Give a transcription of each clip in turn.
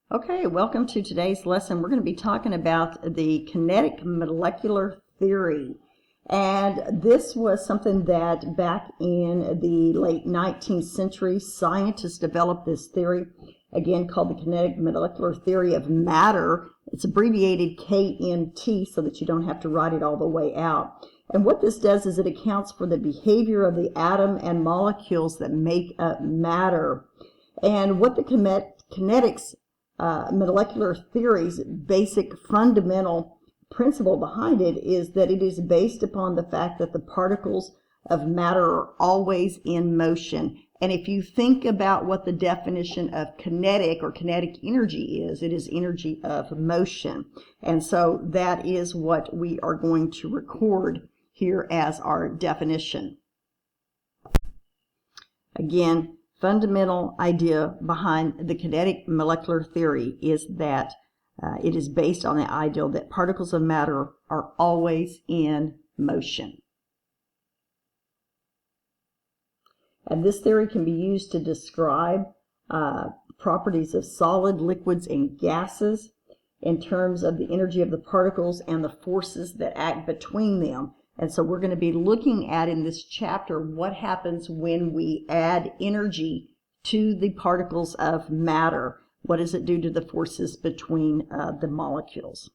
Okay, welcome to today's lesson. We're going to be talking about the kinetic molecular theory. And this was something that back in the late 19th century, scientists developed this theory, again called the kinetic molecular theory of matter. It's abbreviated KMT so that you don't have to write it all the way out. And what this does is it accounts for the behavior of the atom and molecules that make up matter. And what the kinetics molecular theory's basic fundamental principle behind it is that it is based upon the fact that the particles of matter are always in motion. And if you think about what the definition of kinetic or kinetic energy is, it is energy of motion. And so that is what we are going to record here as our definition. Again, fundamental idea behind the kinetic molecular theory is that it is based on the ideal that particles of matter are always in motion. And this theory can be used to describe properties of solid, liquids, and gases in terms of the energy of the particles and the forces that act between them. And so we're going to be looking at in this chapter what happens when we add energy to the particles of matter. What does it do to the forces between the molecules?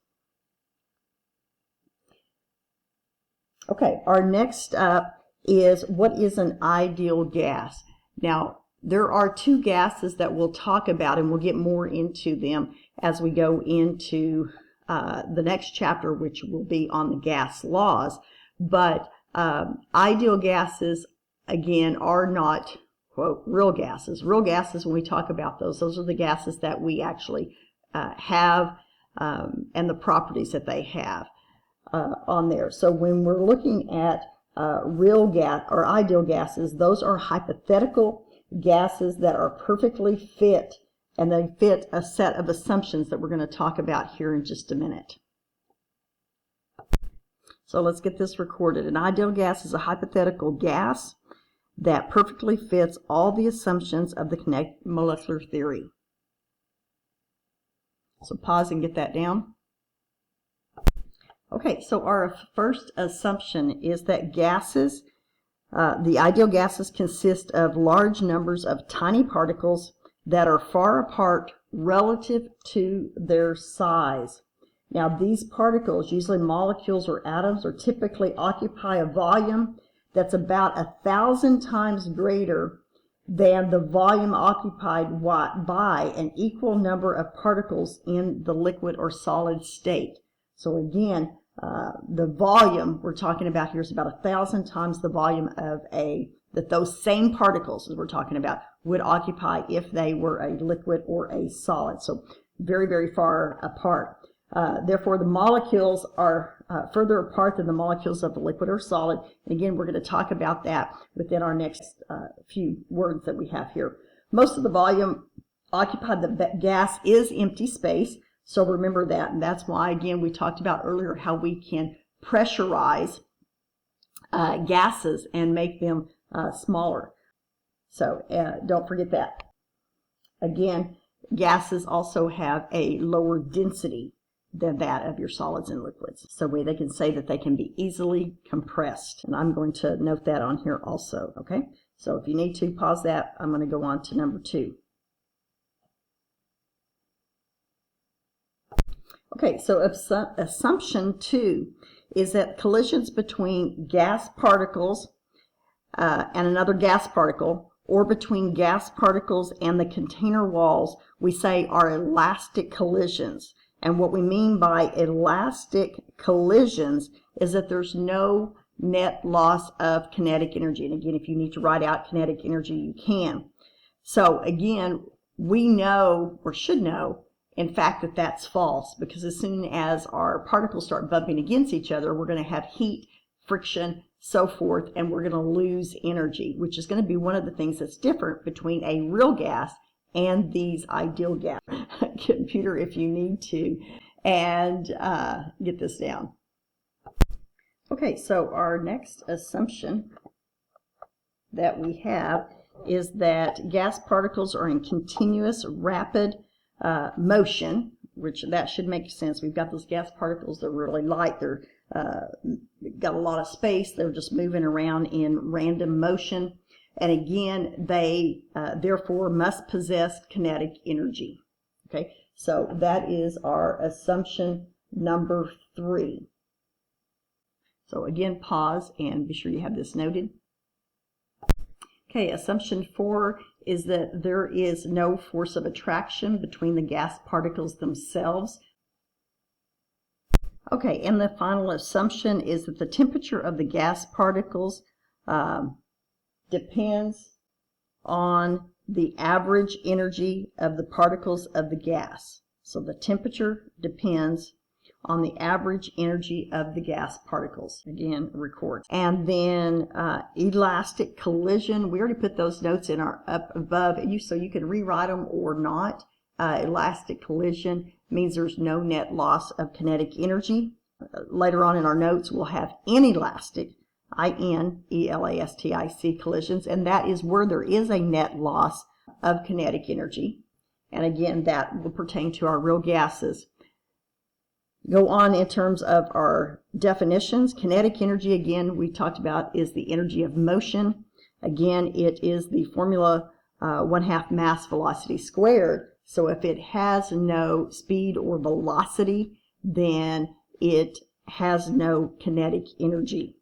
Okay, our next up is what is an ideal gas. Now, there are two gases that we'll talk about, and we'll get more into them as we go into the next chapter, which will be on the gas laws. But ideal gases, again, are not, quote, real gases. Real gases, when we talk about those are the gases that we actually have and the properties that they have on there. So when we're looking at real gas or ideal gases, those are hypothetical gases that are perfectly fit, and they fit a set of assumptions that we're going to talk about here in just a minute. So let's get this recorded. An ideal gas is a hypothetical gas that perfectly fits all the assumptions of the kinetic molecular theory. So pause and get that down. Okay, so our first assumption is that gases, the ideal gases consist of large numbers of tiny particles that are far apart relative to their size. Now, these particles, usually molecules or atoms, or typically occupy a volume that's about 1,000 times greater than the volume occupied by an equal number of particles in the liquid or solid state. So again, the volume we're talking about here is about 1,000 times the volume of that those same particles, as we're talking about, would occupy if they were a liquid or a solid. So very, very far apart. Therefore, the molecules are further apart than the molecules of the liquid or solid. And again, we're going to talk about that within our next few words that we have here. Most of the volume occupied the gas is empty space. So remember that. And that's why, again, we talked about earlier how we can pressurize gases and make them smaller. So don't forget that. Again, gases also have a lower density than that of your solids and liquids. So they can say that they can be easily compressed. And I'm going to note that on here also, okay? So if you need to, pause that. I'm going to go on to number 2. Okay, so assumption 2 is that collisions between gas particles and another gas particle, or between gas particles and the container walls, we say are elastic collisions. And what we mean by elastic collisions is that there's no net loss of kinetic energy. And again, if you need to write out kinetic energy, you can. So again, we know, or should know, in fact, that that's false, because as soon as our particles start bumping against each other, we're going to have heat, friction, so forth, and we're going to lose energy, which is going to be one of the things that's different between a real gas and these ideal gas. Computer, if you need to, and get this down. Okay, so our next assumption that we have is that gas particles are in continuous, rapid motion, which that should make sense. We've got those gas particles, they're really light, they're got a lot of space, they're just moving around in random motion. And again, they therefore must possess kinetic energy. Okay, so that is our assumption number 3. So again, pause and be sure you have this noted. Okay, assumption 4 is that there is no force of attraction between the gas particles themselves. Okay, and the final assumption is that the temperature of the gas particles depends on the average energy of the particles of the gas. So the temperature depends on the average energy of the gas particles. Again, record. And then elastic collision, we already put those notes in our up above, so you can rewrite them or not. Elastic collision means there's no net loss of kinetic energy. Later on in our notes, we'll have inelastic, I-N-E-L-A-S-T-I-C collisions, and that is where there is a net loss of kinetic energy. And again, that will pertain to our real gases. Go on in terms of our definitions. Kinetic energy, again, we talked about, is the energy of motion. Again, it is the formula 1/2 mass velocity squared. So if it has no speed or velocity, then it has no kinetic energy.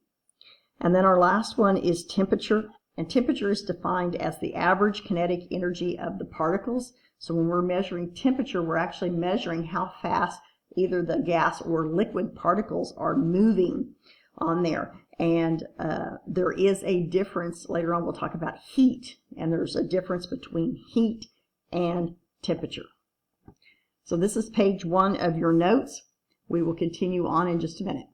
And then our last one is temperature. And temperature is defined as the average kinetic energy of the particles. So when we're measuring temperature, we're actually measuring how fast either the gas or liquid particles are moving on there. And there is a difference. Later on we'll talk about heat, and there's a difference between heat and temperature. So this is page 1 of your notes. We will continue on in just a minute.